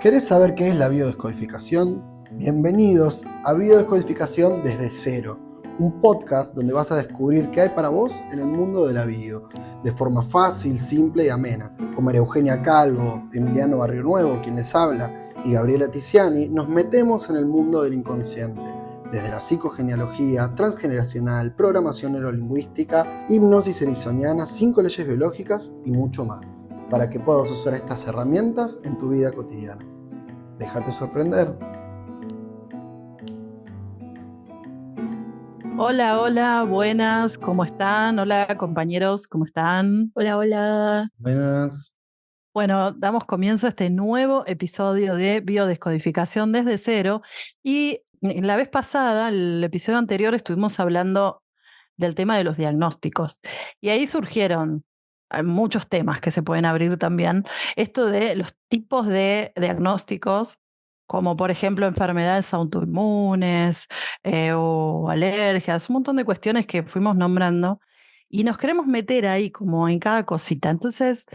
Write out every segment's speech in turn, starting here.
¿Querés saber qué es la biodescodificación? Bienvenidos a Biodescodificación desde cero, un podcast donde vas a descubrir qué hay para vos en el mundo de la bio, de forma fácil, simple y amena. Con María Eugenia Calvo, Emiliano Barrio Nuevo, quien les habla, y Gabriela Tiziani, nos metemos en el mundo del inconsciente, desde la psicogenealogía, transgeneracional, programación neurolingüística, hipnosis ericksoniana, 5 leyes biológicas y mucho más, para que puedas usar estas herramientas en tu vida cotidiana. Déjate sorprender. Hola, hola, buenas, ¿cómo están? Hola, compañeros, ¿cómo están? Hola, hola. Buenas. Bueno, damos comienzo a este nuevo episodio de Biodescodificación desde cero. Y la vez pasada, el episodio anterior, estuvimos hablando del tema de los diagnósticos. Y ahí surgieron muchos temas que se pueden abrir también. Esto de los tipos de diagnósticos, como por ejemplo enfermedades autoinmunes o alergias, un montón de cuestiones que fuimos nombrando. Y nos queremos meter ahí como en cada cosita. Entonces,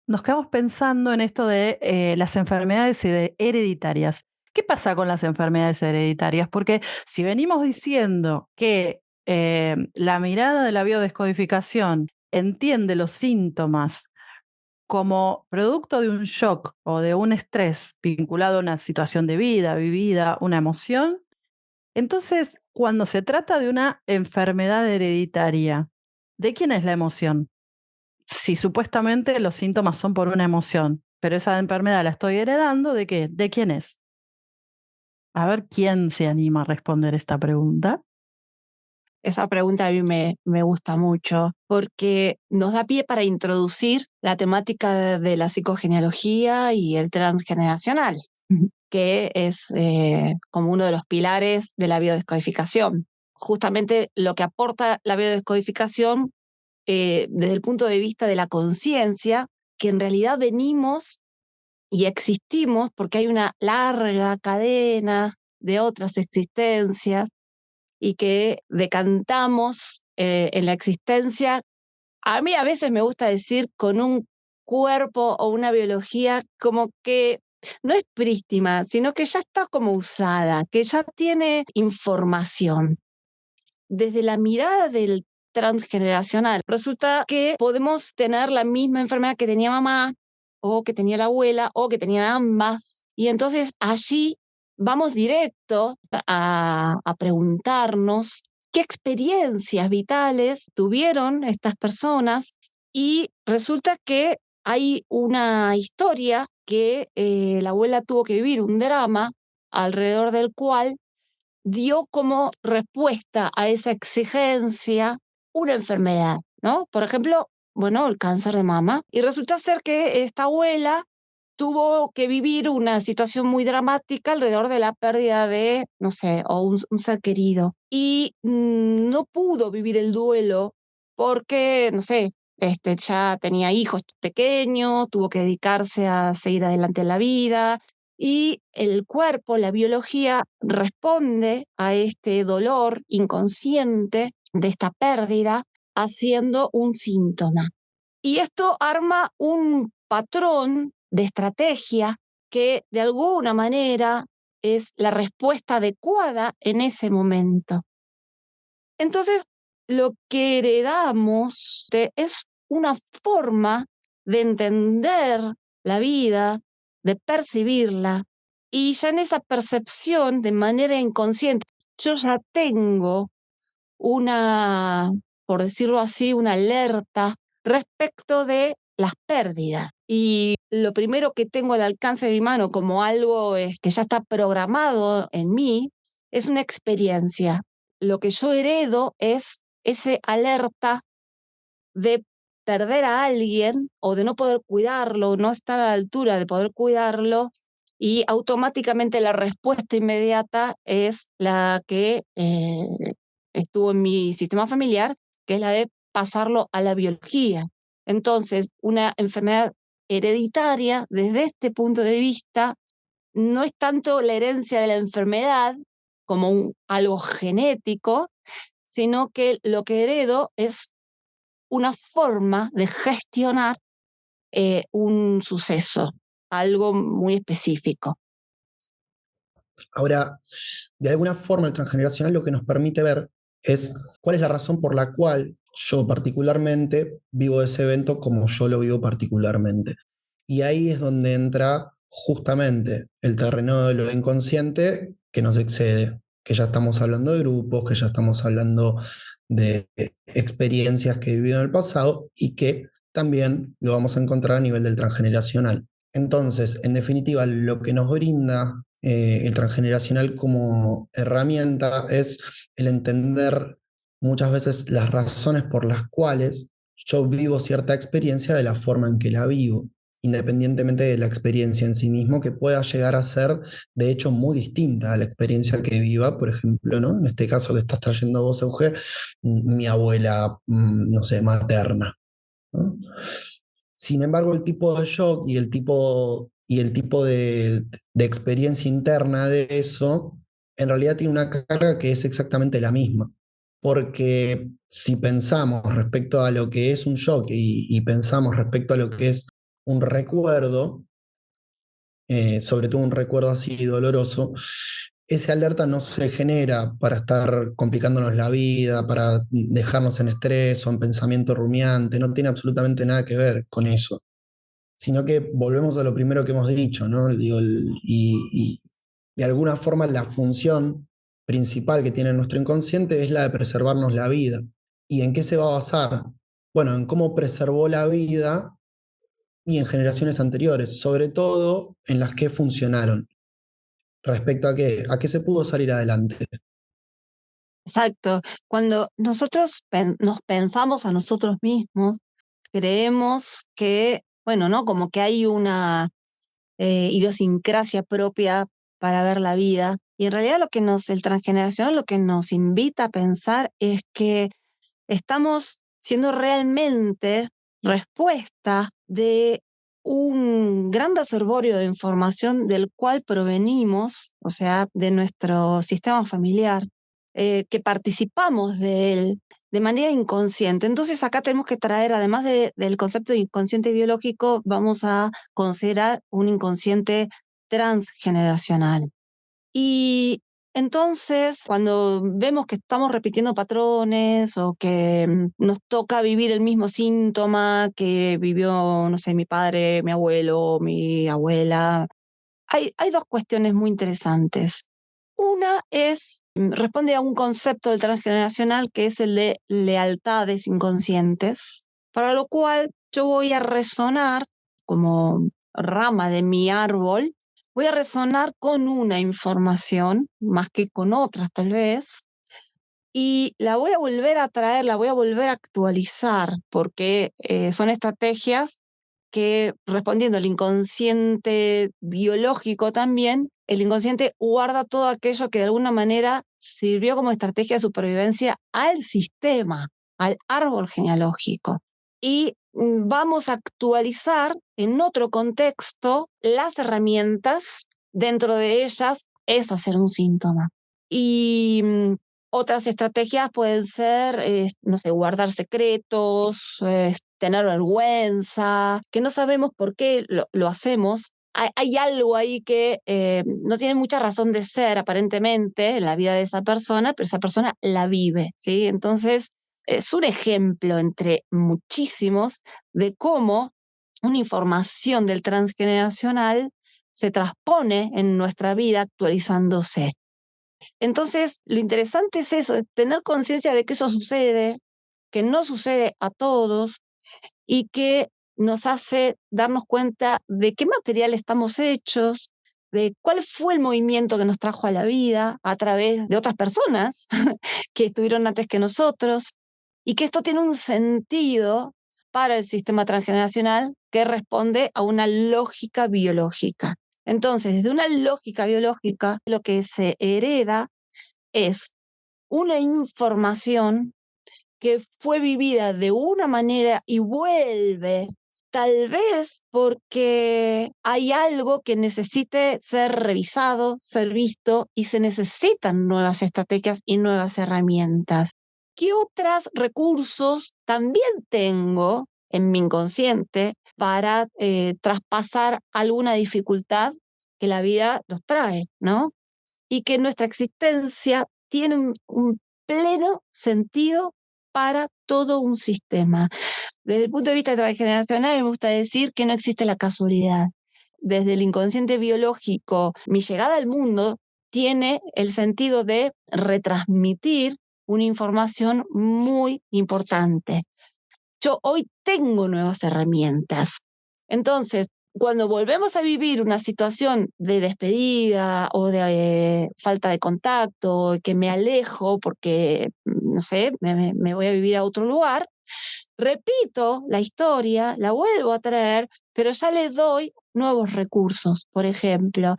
nos quedamos pensando en esto de las enfermedades hereditarias. ¿Qué pasa con las enfermedades hereditarias? Porque si venimos diciendo que la mirada de la biodescodificación entiende los síntomas como producto de un shock o de un estrés vinculado a una situación de vida, vivida, una emoción, entonces cuando se trata de una enfermedad hereditaria, ¿de quién es la emoción? Si supuestamente los síntomas son por una emoción, pero esa enfermedad la estoy heredando, ¿de qué? ¿De quién es? A ver quién se anima a responder esta pregunta. Esa pregunta a mí me gusta mucho porque nos da pie para introducir la temática de la psicogenealogía y el transgeneracional, que es como uno de los pilares de la biodescodificación. Justamente lo que aporta la biodescodificación desde el punto de vista de la conciencia, que en realidad venimos y existimos porque hay una larga cadena de otras existencias y que decantamos en la existencia. A mí a veces me gusta decir con un cuerpo o una biología como que no es prístima, sino que ya está como usada, que ya tiene información. Desde la mirada del transgeneracional, resulta que podemos tener la misma enfermedad que tenía mamá, o que tenía la abuela, o que tenían ambas. Y entonces allí vamos directo a preguntarnos qué experiencias vitales tuvieron estas personas y resulta que hay una historia que la abuela tuvo que vivir un drama alrededor del cual dio como respuesta a esa exigencia una enfermedad, ¿no? Por ejemplo, bueno, el cáncer de mama. Y resulta ser que esta abuela tuvo que vivir una situación muy dramática alrededor de la pérdida de, no sé, o un ser querido. Y no pudo vivir el duelo porque, no sé, ya tenía hijos pequeños, tuvo que dedicarse a seguir adelante en la vida, y el cuerpo, la biología, responde a este dolor inconsciente de esta pérdida haciendo un síntoma. Y esto arma un patrón de estrategia que de alguna manera es la respuesta adecuada en ese momento. Entonces, lo que heredamos es una forma de entender la vida, de percibirla, y ya en esa percepción de manera inconsciente, yo ya tengo una, por decirlo así, una alerta respecto de las pérdidas. Y lo primero que tengo al alcance de mi mano como algo que ya está programado en mí es una experiencia. Lo que yo heredo es ese alerta de perder a alguien o de no poder cuidarlo, no estar a la altura de poder cuidarlo, y automáticamente la respuesta inmediata es la que estuvo en mi sistema familiar, que es la de pasarlo a la biología. Entonces, una enfermedad hereditaria, desde este punto de vista, no es tanto la herencia de la enfermedad como algo genético, sino que lo que heredo es una forma de gestionar un suceso. algo muy específico. Ahora, de alguna forma el transgeneracional lo que nos permite ver es cuál es la razón por la cual yo particularmente vivo ese evento como yo lo vivo particularmente. Y ahí es donde entra justamente el terreno de lo inconsciente que nos excede, que ya estamos hablando de grupos, que ya estamos hablando de experiencias que he vivido en el pasado y que también lo vamos a encontrar a nivel del transgeneracional. Entonces, en definitiva, lo que nos brinda el transgeneracional como herramienta es el entender muchas veces las razones por las cuales yo vivo cierta experiencia de la forma en que la vivo, independientemente de la experiencia en sí mismo, que pueda llegar a ser, de hecho, muy distinta a la experiencia que viva, por ejemplo, ¿no? En este caso que estás trayendo vos, Euge, mi abuela, no sé, materna, ¿no? Sin embargo, el tipo de shock y el tipo de experiencia interna de eso, en realidad tiene una carga que es exactamente la misma. Porque si pensamos respecto a lo que es un shock y pensamos respecto a lo que es un recuerdo, sobre todo un recuerdo así doloroso, esa alerta no se genera para estar complicándonos la vida, para dejarnos en estrés o en pensamiento rumiante, no tiene absolutamente nada que ver con eso, sino que volvemos a lo primero que hemos dicho, ¿no? Digo, y de alguna forma la función principal que tiene nuestro inconsciente es la de preservarnos la vida. ¿Y en qué se va a basar? Bueno, en cómo preservó la vida y en generaciones anteriores, sobre todo en las que funcionaron. ¿Respecto a qué se pudo salir adelante? Exacto. Cuando nosotros nos pensamos a nosotros mismos, creemos que, bueno, ¿no? Como que hay una idiosincrasia propia para ver la vida. Y en realidad el transgeneracional lo que nos invita a pensar es que estamos siendo realmente respuesta de un gran reservorio de información del cual provenimos, o sea, de nuestro sistema familiar, que participamos de él de manera inconsciente. Entonces acá tenemos que traer, además del concepto de inconsciente biológico, vamos a considerar un inconsciente transgeneracional. Y entonces, cuando vemos que estamos repitiendo patrones o que nos toca vivir el mismo síntoma que vivió, no sé, mi padre, mi abuelo, mi abuela, hay dos cuestiones muy interesantes. Una responde a un concepto del transgeneracional que es el de lealtades inconscientes, para lo cual yo voy a resonar como rama de mi árbol, voy a resonar con una información, más que con otras tal vez, y la voy a volver a traer, la voy a volver a actualizar, porque son estrategias que, respondiendo al inconsciente biológico también, el inconsciente guarda todo aquello que de alguna manera sirvió como estrategia de supervivencia al sistema, al árbol genealógico. Y vamos a actualizar en otro contexto las herramientas, dentro de ellas es hacer un síntoma. Y otras estrategias pueden ser, no sé, guardar secretos, tener vergüenza, que no sabemos por qué lo hacemos. Hay algo ahí que no tiene mucha razón de ser aparentemente en la vida de esa persona, pero esa persona la vive, ¿sí? Entonces, es un ejemplo entre muchísimos de cómo una información del transgeneracional se transpone en nuestra vida actualizándose. Entonces, lo interesante es eso, es tener conciencia de que eso sucede, que no sucede a todos y que nos hace darnos cuenta de qué material estamos hechos, de cuál fue el movimiento que nos trajo a la vida a través de otras personas que estuvieron antes que nosotros, y que esto tiene un sentido para el sistema transgeneracional que responde a una lógica biológica. Entonces, desde una lógica biológica, lo que se hereda es una información que fue vivida de una manera y vuelve, tal vez porque hay algo que necesite ser revisado, ser visto, y se necesitan nuevas estrategias y nuevas herramientas. ¿Qué otros recursos también tengo en mi inconsciente para traspasar alguna dificultad que la vida nos trae, ¿no? Y que nuestra existencia tiene un pleno sentido para todo un sistema. Desde el punto de vista transgeneracional, me gusta decir que no existe la casualidad. Desde el inconsciente biológico, mi llegada al mundo tiene el sentido de retransmitir una información muy importante. Yo hoy tengo nuevas herramientas. Entonces, cuando volvemos a vivir una situación de despedida o de falta de contacto, que me alejo porque, no sé, me voy a vivir a otro lugar, repito la historia, la vuelvo a traer, pero ya le doy nuevos recursos, por ejemplo.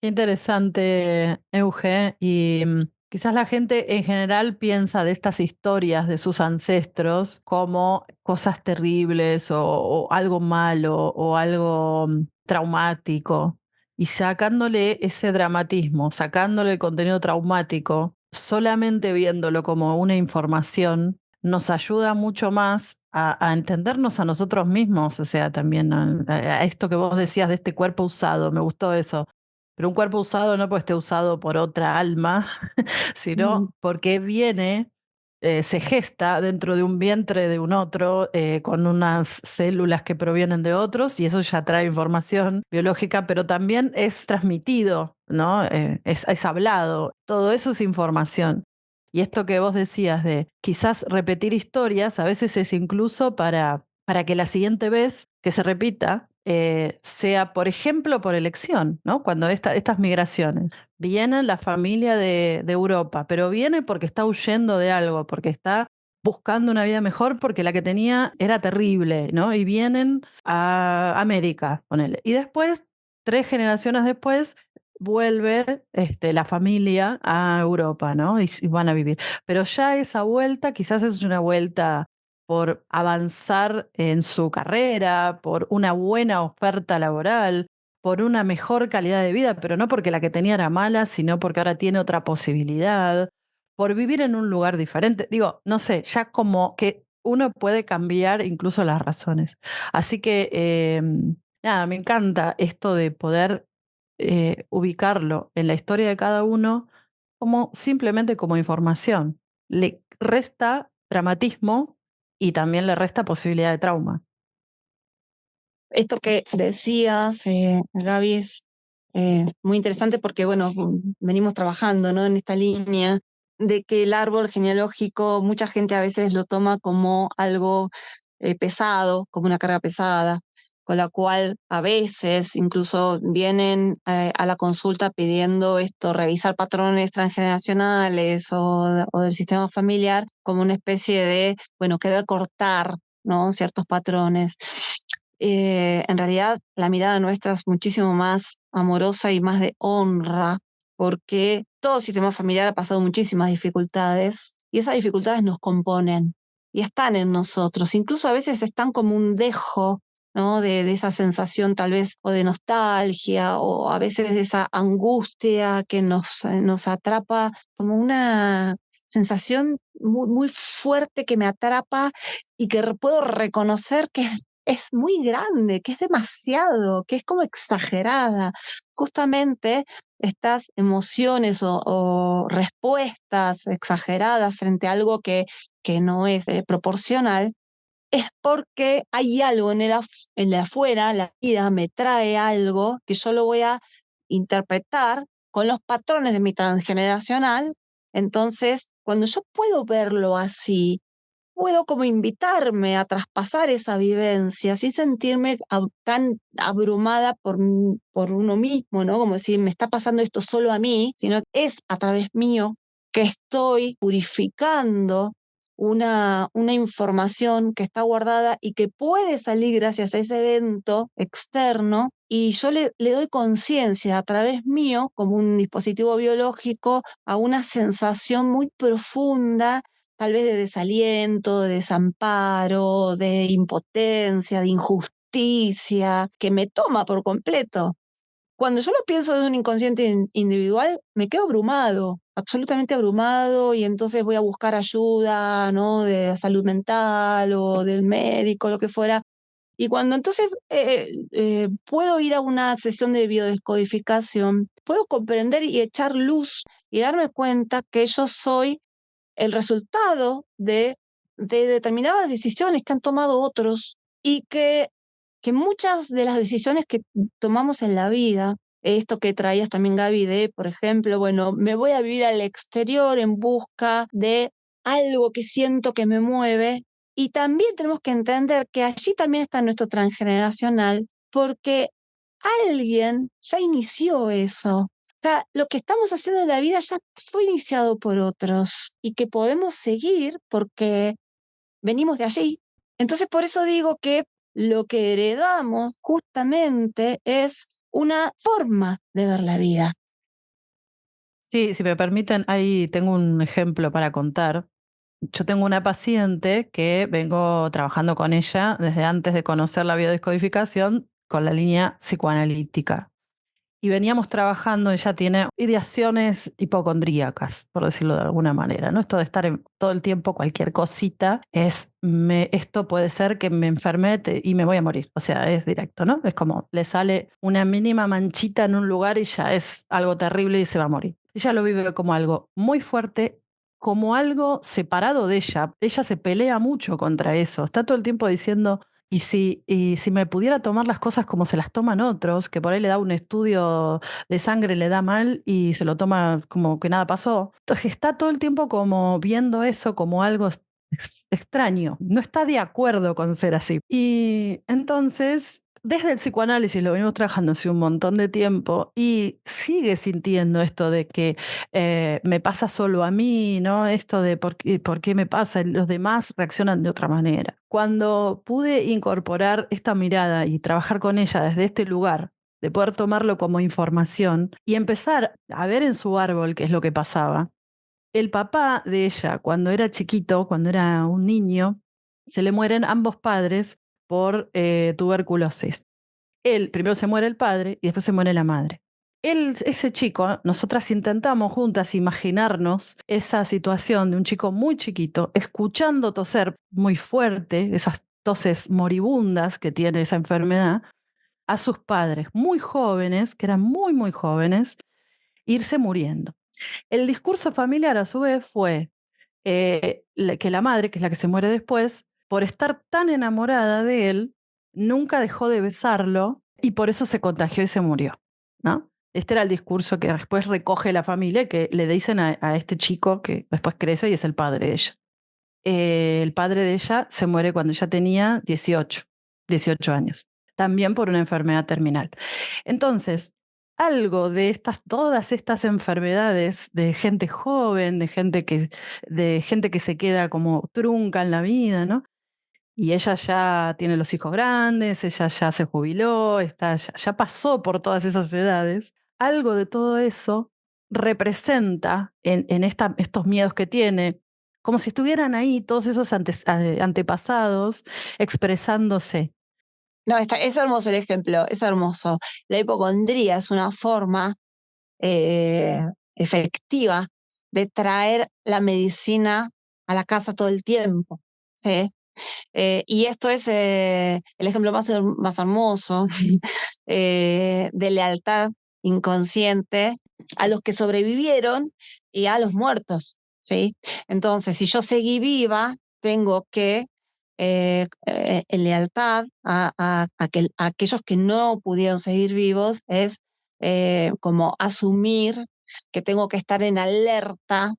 Qué interesante, Euge. Y quizás la gente en general piensa de estas historias de sus ancestros como cosas terribles o algo malo o algo traumático. Y sacándole ese dramatismo, sacándole el contenido traumático, solamente viéndolo como una información, nos ayuda mucho más a entendernos a nosotros mismos. O sea, también a esto que vos decías de este cuerpo usado, me gustó eso, pero un cuerpo usado no porque esté usado por otra alma, Mm. sino porque viene, se gesta dentro de un vientre de un otro, con unas células que provienen de otros, y eso ya trae información biológica, pero también es transmitido, ¿no? Es hablado. Todo eso es información. Y esto que vos decías de quizás repetir historias, a veces es incluso para que la siguiente vez que se repita, sea, por ejemplo, por elección, ¿no? Cuando estas migraciones, viene la familia de Europa, pero viene porque está huyendo de algo, porque está buscando una vida mejor, porque la que tenía era terrible, ¿no? Y vienen a América, ponele. Y después, 3 generaciones después, vuelve la familia a Europa, ¿no? Y van a vivir. Pero ya esa vuelta quizás es una vuelta por avanzar en su carrera, por una buena oferta laboral, por una mejor calidad de vida, pero no porque la que tenía era mala, sino porque ahora tiene otra posibilidad, por vivir en un lugar diferente. Digo, no sé, ya como que uno puede cambiar incluso las razones. Así que, nada, me encanta esto de poder ubicarlo en la historia de cada uno como simplemente como información. Le resta dramatismo y también le resta posibilidad de trauma. Esto que decías, Gaby, es muy interesante porque, bueno, venimos trabajando, ¿no?, en esta línea de que el árbol genealógico, mucha gente a veces lo toma como algo pesado, como una carga pesada, con la cual a veces incluso vienen a la consulta pidiendo esto, revisar patrones transgeneracionales o del sistema familiar como una especie de, bueno, querer cortar, ¿no?, ciertos patrones. En realidad la mirada nuestra es muchísimo más amorosa y más de honra, porque todo sistema familiar ha pasado muchísimas dificultades y esas dificultades nos componen y están en nosotros. Incluso a veces están como un dejo, ¿no?, de esa sensación tal vez o de nostalgia o a veces de esa angustia que nos atrapa, como una sensación muy, muy fuerte que me atrapa y que puedo reconocer que es muy grande, que es demasiado, que es como exagerada. Justamente estas emociones o respuestas exageradas frente a algo que no es proporcional, es porque hay algo en el afuera, la vida me trae algo que yo lo voy a interpretar con los patrones de mi transgeneracional. Entonces, cuando yo puedo verlo así, puedo como invitarme a traspasar esa vivencia sin sentirme tan abrumada por uno mismo, ¿no? Como decir, me está pasando esto solo a mí, sino que es a través mío que estoy purificando una información que está guardada y que puede salir gracias a ese evento externo, y yo le doy conciencia a través mío, como un dispositivo biológico, a una sensación muy profunda, tal vez de desaliento, de desamparo, de impotencia, de injusticia, que me toma por completo. Cuando yo lo pienso de un inconsciente individual, me quedo abrumado, absolutamente abrumado y entonces voy a buscar ayuda, ¿no? De salud mental o del médico, lo que fuera. Y cuando entonces puedo ir a una sesión de biodescodificación, puedo comprender y echar luz y darme cuenta que yo soy el resultado de determinadas decisiones que han tomado otros y que muchas de las decisiones que tomamos en la vida, esto que traías también Gaby, de, por ejemplo, bueno, me voy a vivir al exterior en busca de algo que siento que me mueve, y también tenemos que entender que allí también está nuestro transgeneracional, porque alguien ya inició eso. O sea, lo que estamos haciendo en la vida ya fue iniciado por otros y que podemos seguir porque venimos de allí. Entonces, por eso digo que lo que heredamos justamente es una forma de ver la vida. Sí, si me permiten, ahí tengo un ejemplo para contar. Yo tengo una paciente que vengo trabajando con ella desde antes de conocer la biodescodificación con la línea psicoanalítica. Y veníamos trabajando, ella tiene ideaciones hipocondríacas, por decirlo de alguna manera, ¿no? Esto de estar todo el tiempo, cualquier cosita, esto puede ser que me enferme y me voy a morir. O sea, es directo, ¿no? Es como le sale una mínima manchita en un lugar y ya es algo terrible y se va a morir. Ella lo vive como algo muy fuerte, como algo separado de ella. Ella se pelea mucho contra eso. Está todo el tiempo diciendo, y si me pudiera tomar las cosas como se las toman otros, que por ahí le da un estudio de sangre, le da mal y se lo toma como que nada pasó. Entonces está todo el tiempo como viendo eso como algo extraño. No está de acuerdo con ser así. Y entonces, desde el psicoanálisis lo venimos trabajando hace un montón de tiempo y sigue sintiendo esto de que me pasa solo a mí, ¿no? Esto de por qué me pasa, los demás reaccionan de otra manera. Cuando pude incorporar esta mirada y trabajar con ella desde este lugar, de poder tomarlo como información y empezar a ver en su árbol qué es lo que pasaba. El papá de ella, cuando era chiquito, cuando era un niño, se le mueren ambos padres por tuberculosis. Él, primero se muere el padre y después se muere la madre. Ese chico, nosotras intentamos juntas imaginarnos esa situación de un chico muy chiquito, escuchando toser muy fuerte, esas toses moribundas que tiene esa enfermedad, a sus padres muy jóvenes, que eran muy, muy jóvenes, irse muriendo. El discurso familiar, a su vez, fue que la madre, que es la que se muere después, por estar tan enamorada de él, nunca dejó de besarlo y por eso se contagió y se murió, ¿no? Este era el discurso que después recoge la familia, que le dicen a este chico que después crece y es el padre de ella. El padre de ella se muere cuando ella tenía 18 años, también por una enfermedad terminal. Entonces, algo de todas estas enfermedades de gente joven, de gente que se queda como trunca en la vida, ¿no? Y ella ya tiene los hijos grandes, ella ya se jubiló, ya pasó por todas esas edades. Algo de todo eso representa en estos miedos que tiene, como si estuvieran ahí todos esos antepasados expresándose. No, es hermoso el ejemplo, es hermoso. La hipocondría es una forma efectiva de traer la medicina a la casa todo el tiempo, ¿sí? Y esto es el ejemplo más hermoso de lealtad inconsciente a los que sobrevivieron y a los muertos, ¿sí? Entonces, si yo seguí viva, tengo que, en lealtad a aquellos que no pudieron seguir vivos, es como asumir que tengo que estar en alerta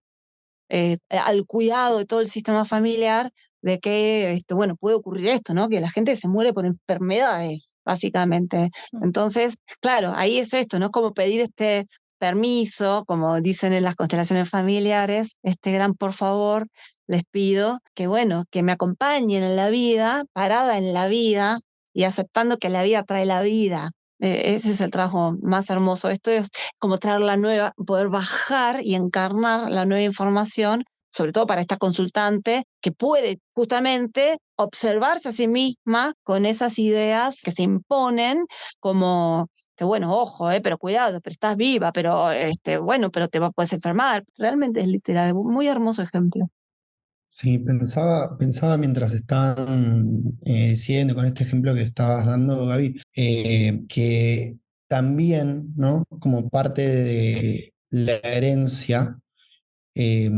al cuidado de todo el sistema familiar de que, bueno, puede ocurrir esto, ¿no? Que la gente se muere por enfermedades, básicamente. Entonces, claro, ahí es esto, ¿no? Es como pedir este permiso, como dicen en las constelaciones familiares, este gran por favor, les pido que, bueno, que me acompañen en la vida, parada en la vida y aceptando que la vida trae la vida. Ese es el trabajo más hermoso. Esto es como traer la nueva, poder bajar y encarnar la nueva información, sobre todo para esta consultante que puede justamente observarse a sí misma con esas ideas que se imponen como bueno, ojo, pero cuidado, pero estás viva, pero bueno, pero puedes enfermar. Realmente es literal, muy hermoso ejemplo. Sí, pensaba mientras estaban diciendo con este ejemplo que estabas dando, Gaby, que también, ¿no? Como parte de la herencia, eh,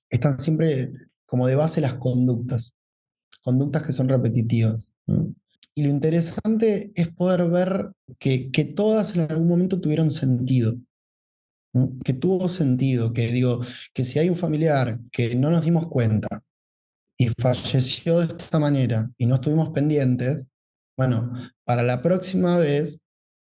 están siempre como de base las conductas que son repetitivas, ¿no? Y lo interesante es poder ver que todas en algún momento tuvieron sentido, ¿no? Que tuvo sentido, que digo, que si hay un familiar que no nos dimos cuenta, y falleció de esta manera y no estuvimos pendientes, bueno, para la próxima vez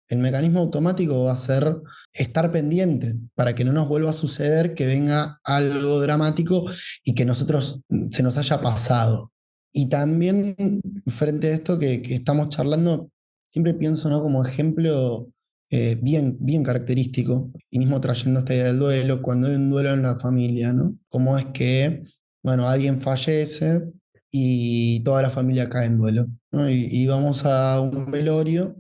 el mecanismo automático va a ser estar pendiente para que no nos vuelva a suceder que venga algo dramático y que nosotros se nos haya pasado. Y también frente a esto que estamos charlando, siempre pienso, ¿no? Como ejemplo bien característico, y mismo trayendo esta idea del duelo, cuando hay un duelo en la familia, ¿no? Cómo es que, bueno, alguien fallece y toda la familia cae en duelo, ¿no? Y vamos a un velorio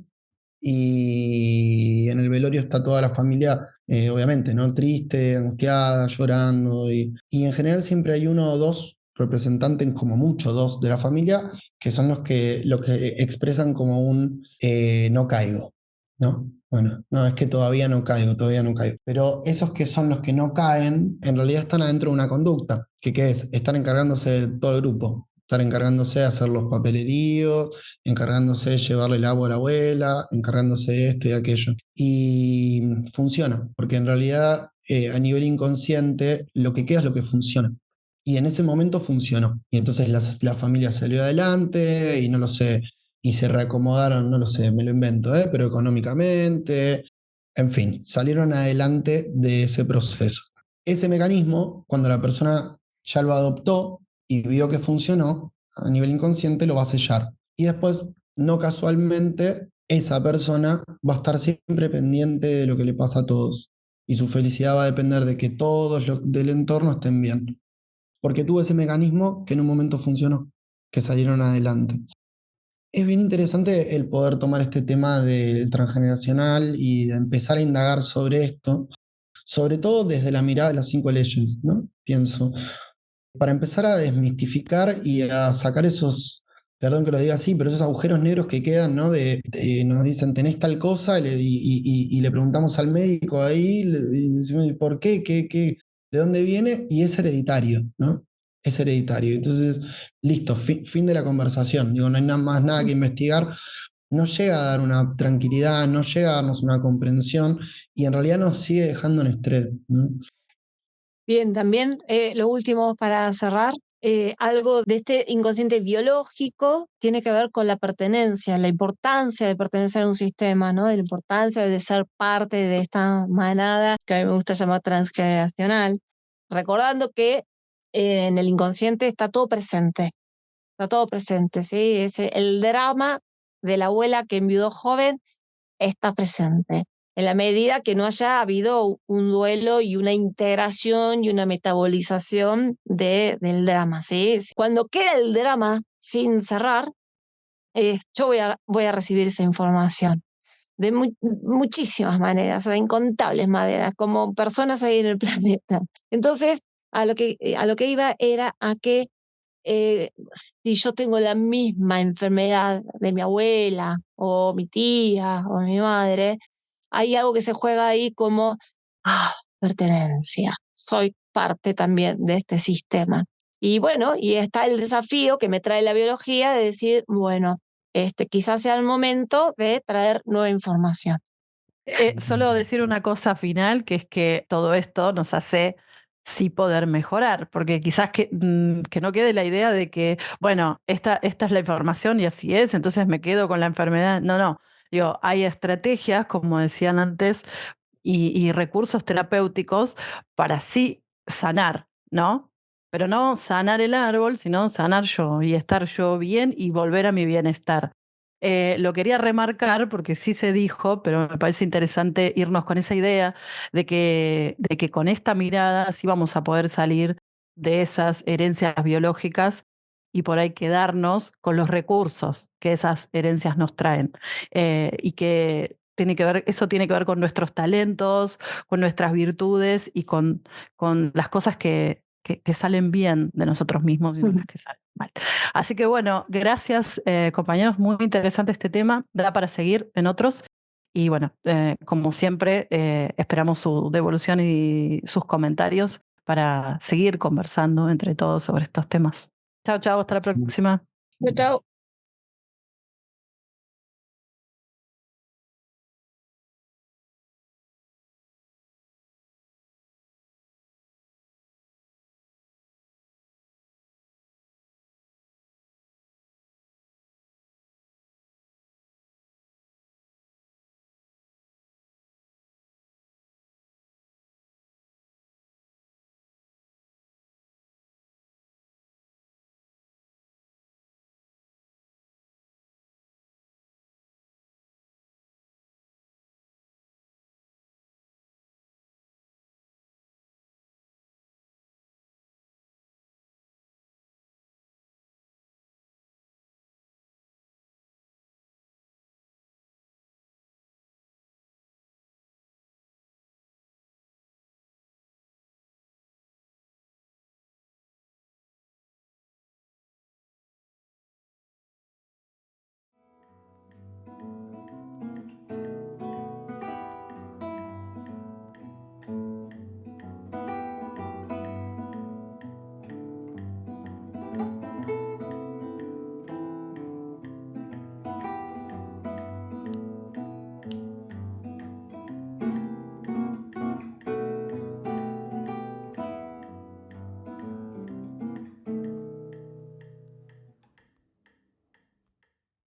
y en el velorio está toda la familia, obviamente, ¿no? Triste, angustiada, llorando. Y en general siempre hay uno o dos representantes, como mucho, dos de la familia, que son los que expresan como un no caigo, ¿no? Bueno, no, es que todavía no caigo, todavía no caigo. Pero esos que son los que no caen, en realidad están adentro de una conducta, que ¿qué es? Están encargándose de todo el grupo, estar encargándose de hacer los papeleríos, encargándose de llevarle el agua a la abuela, encargándose de esto y aquello. Y funciona, porque en realidad a nivel inconsciente lo que queda es lo que funciona. Y en ese momento funcionó. Y entonces la familia salió adelante y no lo sé, y se reacomodaron, no lo sé, me lo invento, pero económicamente, en fin, salieron adelante de ese proceso. Ese mecanismo, cuando la persona ya lo adoptó y vio que funcionó, a nivel inconsciente lo va a sellar. Y después, no casualmente, esa persona va a estar siempre pendiente de lo que le pasa a todos. Y su felicidad va a depender de que todos los del entorno estén bien. Porque tuvo ese mecanismo que en un momento funcionó, que salieron adelante. Es bien interesante el poder tomar este tema del transgeneracional y de empezar a indagar sobre esto, sobre todo desde la mirada de las 5 leyes, ¿no? Pienso, para empezar a desmistificar y a sacar esos, perdón que lo diga así, pero esos agujeros negros que quedan, ¿no? Nos dicen, tenés tal cosa, y le preguntamos al médico ahí, y decimos, ¿por qué? ¿De dónde viene? Y es hereditario, ¿no? Es hereditario. Entonces, listo, fin de la conversación. Digo, no hay más nada que investigar. No llega a dar una tranquilidad, no llega a darnos una comprensión y en realidad nos sigue dejando en estrés, ¿no? Bien, también lo último para cerrar, algo de este inconsciente biológico tiene que ver con la pertenencia, la importancia de pertenecer a un sistema, ¿no? De la importancia de ser parte de esta manada que a mí me gusta llamar transgeneracional, recordando que en el inconsciente está todo presente, ¿sí? El drama de la abuela que enviudó joven está presente. En la medida que no haya habido un duelo y una integración y una metabolización del drama, ¿sí? Cuando queda el drama sin cerrar, yo voy a recibir esa información de muchísimas maneras, de incontables maneras, como personas ahí en el planeta. Entonces, a lo que iba era a que eh, si yo tengo la misma enfermedad de mi abuela o mi tía o mi madre, hay algo que se juega ahí como pertenencia. Soy parte también de este sistema. Y bueno, y está el desafío que me trae la biología de decir, bueno, quizás sea el momento de traer nueva información. Solo decir una cosa final, que es que todo esto nos hace sí poder mejorar, porque quizás que no quede la idea de que, bueno, esta es la información y así es, entonces me quedo con la enfermedad. No, no. Digo, hay estrategias, como decían antes, y recursos terapéuticos para sí sanar, ¿no? Pero no sanar el árbol, sino sanar yo y estar yo bien y volver a mi bienestar. Lo quería remarcar porque sí se dijo, pero me parece interesante irnos con esa idea de que con esta mirada sí vamos a poder salir de esas herencias biológicas y por ahí quedarnos con los recursos que esas herencias nos traen. Y que eso tiene que ver con nuestros talentos, con nuestras virtudes y con las cosas que salen bien de nosotros mismos y no las que salen mal. Así que bueno, gracias compañeros, muy interesante este tema, da para seguir en otros. Y bueno, como siempre, esperamos su devolución y sus comentarios para seguir conversando entre todos sobre estos temas. Chao, chao, hasta la próxima. Chao.